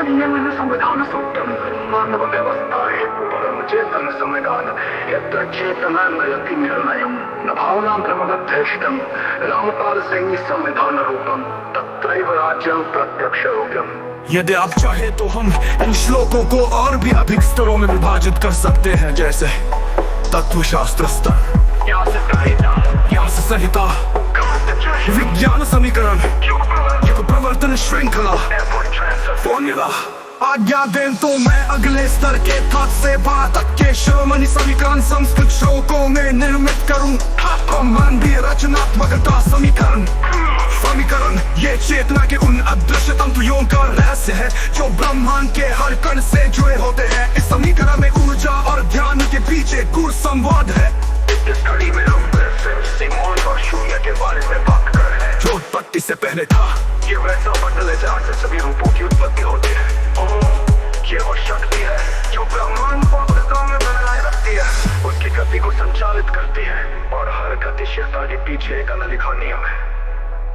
नियमन संविधान सूत्रम मानव व्यवस्थाए परम चेतन संविधान यत्र चेतनामयति निर्णयम् न भावनां प्रमदध्यष्टम् रामपाल सिंह संविधान रूपम तत्रैव राज्यं प्रत्यक्षरूपम्। यदि आप चाहे तो हम इन श्लोकों को और भी अधिक स्तरों में विभाजित कर सकते हैं, जैसे तत्वशास्त्र स्तर, न्यास संहिता, विज्ञान समीकरण, युग प्रवर्तन श्रृंखला, फॉर्मूला। आज्ञा दें तो मैं अगले स्तर के तत् से बा तक के शिरोमणि समीकरण संस्कृत श्लोकों में निर्मित करूं। ब्रह्मांडीय रचनात्मकता समीकरण ये चेतना के उन अदृश्य तंतुओं का रहस्य है जो ब्रह्मांड के हर कण से जुड़े होते हैं। इस समीकरण में ऊर्जा और ध्यान के बीच एक गूढ़ संवाद है। इस कड़ी में हम सिमोन और शून्य के बारे में बात कर रहे हैं जो उत्पत्ति से पहले था। ये वैसा मंडल है जहाँ से सभी रूपों की उत्पत्ति होती है। ये वो शक्ति है जो ब्रह्मांड को अवस्था में बनाए रखती है, उसकी गति को संचालित करती है और हर गतिशीलता के पीछे एक अनलिखा नियम है।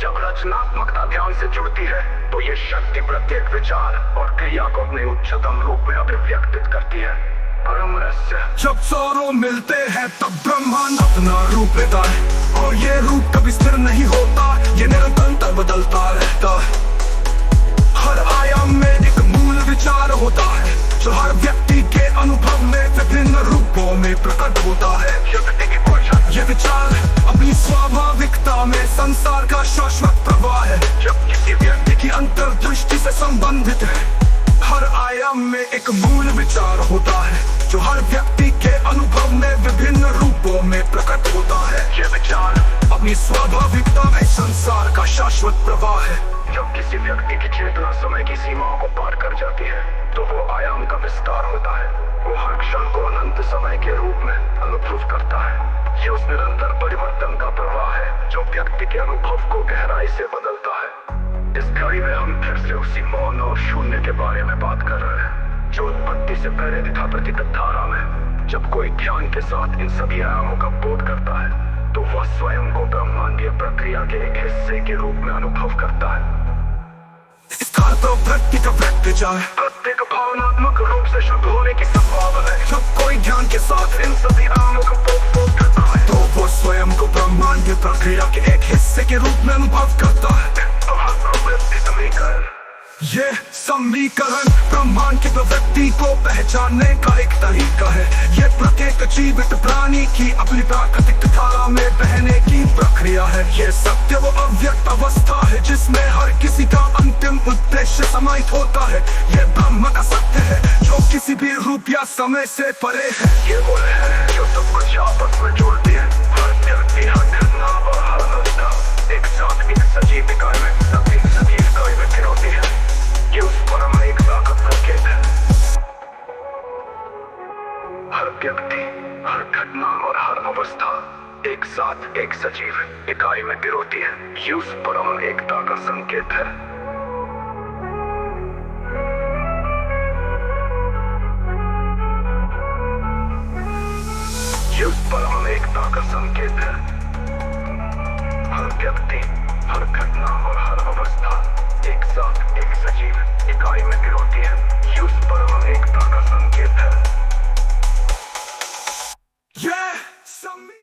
जब रचनात्मकता ध्यान से जुड़ती है तो ये शक्ति प्रत्येक विचार और क्रिया को अपने उच्चतम रूप में अभिव्यक्तित करती है। परम रहस्य जब चारों मिलते हैं तब ब्रह्मांड अपना रूप लेता है और ये रूप कभी स्थिर नहीं होता, ये निरंतर बदलता रहता है। हर आयाम में एक मूल विचार होता है जो हर व्यक्ति के अनुभव में विभिन्न रूपों में प्रकट होता है। ये विचार अपनी स्वाभाविकता में संसार का शाश्वत प्रवाह है जब किसी व्यक्ति की अंतर्दृष्टि से संबंधित है। हर आयाम में एक मूल विचार होता है जो हर व्यक्ति के अनुभव में विभिन्न रूपों में प्रकट होता है। ये विचार अपनी स्वाभाविकता में संसार का शाश्वत प्रवाह है। जब किसी व्यक्ति की चेतना समय की सीमाओं को पार कर जाती है तो वो आयाम का विस्तार होता है। वो हर क्षण को अनंत समय के रूप में अनुभव करता है। ये उस निरंतर परिवर्तन का प्रवाह है जो व्यक्ति के अनुभव को गहराई से बदलता है। इस घड़ी में हम फिर से उसी मौन और शून्य के बारे में बात कर रहे हैं जो उत्पत्ति से पहले दिखा प्रतीत धारा में। जब कोई ध्यान के साथ इन सभी आयामों का बोध करता है तो वह स्वयं को ब्रह्मांडीय प्रक्रिया के एक हिस्से के रूप में अनुभव करता है। तो व्यक्ति का व्यक्त जाए प्रत्येक भावनात्मक रूप से शुद्ध होने की संभावना है। जब कोई ध्यान के साथ इन सभी आयामों का बोध करता है तो वो स्वयं को ब्रह्मांडीय प्रक्रिया के एक हिस्से के रूप में अनुभव करता है। ये समीकरण ब्रह्मांड की प्रवृत्ति को पहचानने का एक तरीका है। ये प्रत्येक जीवित प्राणी की अपनी प्राकृतिक धारा में बहने की प्रक्रिया है। ये सत्य वो अव्यक्त अवस्था है जिसमें हर किसी का अंतिम उद्देश्य समाहित होता है। ये ब्रह्म का सत्य है जो किसी भी रूप या समय से परे है। ये वो है जो सब कुछ आपस में जोड़ती है। हर व्यक्ति, हर घटना और हर अवस्था एक साथ एक सजीव इकाई में सभी इकाई में फिरती है। ये उस परम एकता का संकेत है। हर व्यक्ति, हर घटना और हर अवस्था एक साथ एक सजीव इकाई में पिरोती है। ये उस परम एकता का संकेत है। ये उस परम एकता का संकेत है।